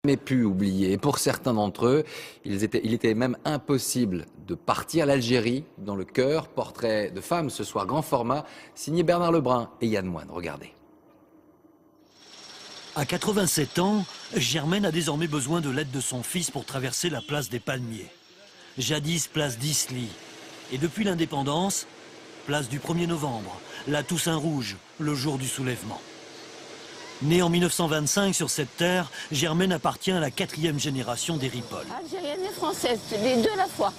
Mais pu oublier. Et pour certains d'entre eux, il était même impossible de partir. L'Algérie dans le cœur. Portrait de femme ce soir, grand format, signé Bernard Lebrun et Yann Moine. Regardez. À 87 ans, Germaine a désormais besoin de l'aide de son fils pour traverser la place des Palmiers. Jadis place d'Isly. Et depuis l'indépendance, place du 1er novembre, la Toussaint Rouge, le jour du soulèvement. Née en 1925 sur cette terre, Germaine appartient à la 4e génération des Ripoll. Algérienne et française, les deux à la fois.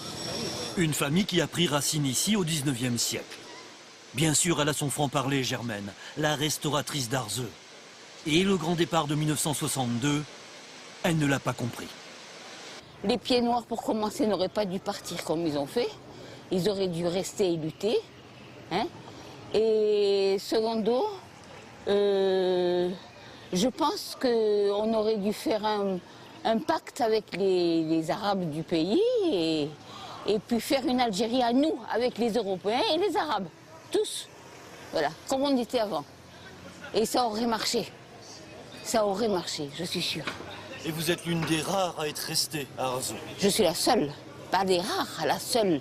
Une famille qui a pris racine ici au 19e siècle. Bien sûr, elle a son franc-parler, Germaine, la restauratrice d'Arzeux. Et le grand départ de 1962, elle ne l'a pas compris. Les pieds noirs, pour commencer, n'auraient pas dû partir comme ils ont fait. Ils auraient dû rester et lutter. Hein. Et secondo, je pense qu'on aurait dû faire un pacte avec les Arabes du pays et puis faire une Algérie à nous, avec les Européens et les Arabes. Tous. Voilà, comme on était avant. Et ça aurait marché. Ça aurait marché, je suis sûre. Et vous êtes l'une des rares à être restée à Arzeux. Je suis la seule, pas des rares, la seule.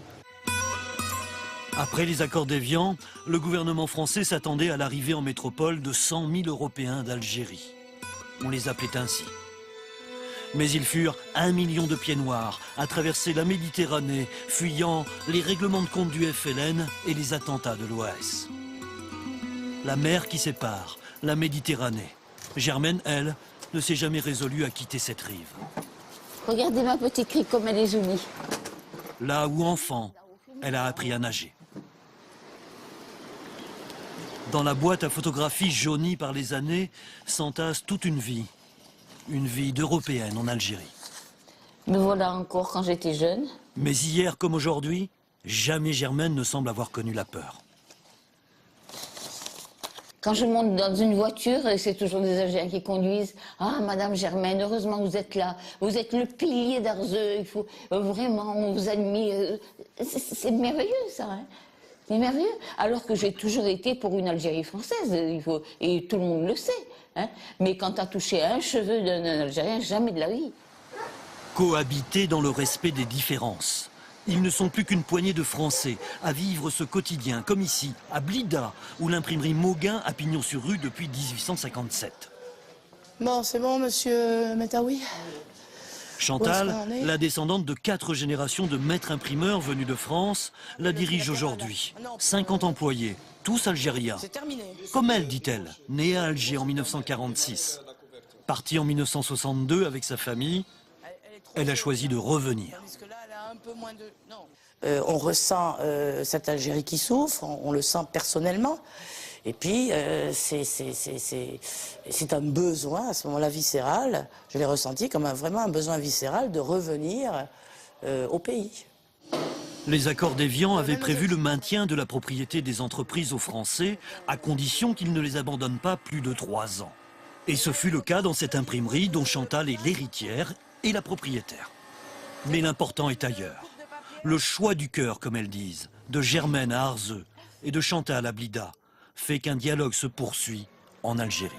Après les accords d'Évian, le gouvernement français s'attendait à l'arrivée en métropole de 100 000 Européens d'Algérie. On les appelait ainsi. Mais ils furent 1 million de pieds noirs à traverser la Méditerranée, fuyant les règlements de compte du FLN et les attentats de l'OAS. La mer qui sépare, la Méditerranée. Germaine, elle, ne s'est jamais résolue à quitter cette rive. Regardez ma petite crique comme elle est jolie. Là où, enfant, elle a appris à nager. Dans la boîte à photographies jaunie par les années, s'entasse toute une vie d'Européenne en Algérie. Me voilà encore quand j'étais jeune. Mais hier comme aujourd'hui, jamais Germaine ne semble avoir connu la peur. Quand je monte dans une voiture, et c'est toujours des Algériens qui conduisent, « Ah, Madame Germaine, heureusement vous êtes là. Vous êtes le pilier d'Arzeux. Il faut vraiment, on vous admire. » C'est merveilleux, ça. Hein, c'est merveilleux. Alors que j'ai toujours été pour une Algérie française. Et tout le monde le sait. Hein. Mais quand tu as touché un cheveu d'un Algérien, jamais de la vie. Cohabiter dans le respect des différences. Ils ne sont plus qu'une poignée de Français à vivre ce quotidien, comme ici, à Blida, où l'imprimerie Mauguin a pignon sur rue depuis 1857. Bon, c'est bon, monsieur Metaoui. Chantal, la descendante de 4 générations de maîtres imprimeurs venus de France, la dirige aujourd'hui. 50 employés, tous algériens. Comme elle, dit-elle, née à Alger en 1946. Partie en 1962 avec sa famille, elle a choisi de revenir. On ressent cette Algérie qui souffre, on le sent personnellement. Et puis, c'est un besoin, à ce moment-là, viscéral. Je l'ai ressenti comme vraiment un besoin viscéral de revenir au pays. Les accords d'Évian avaient prévu le maintien de la propriété des entreprises aux Français, à condition qu'ils ne les abandonnent pas plus de 3 ans. Et ce fut le cas dans cette imprimerie dont Chantal est l'héritière et la propriétaire. Mais l'important est ailleurs. Le choix du cœur, comme elles disent, de Germaine à Arzeux et de Chantal à Blida, fait qu'un dialogue se poursuit en Algérie.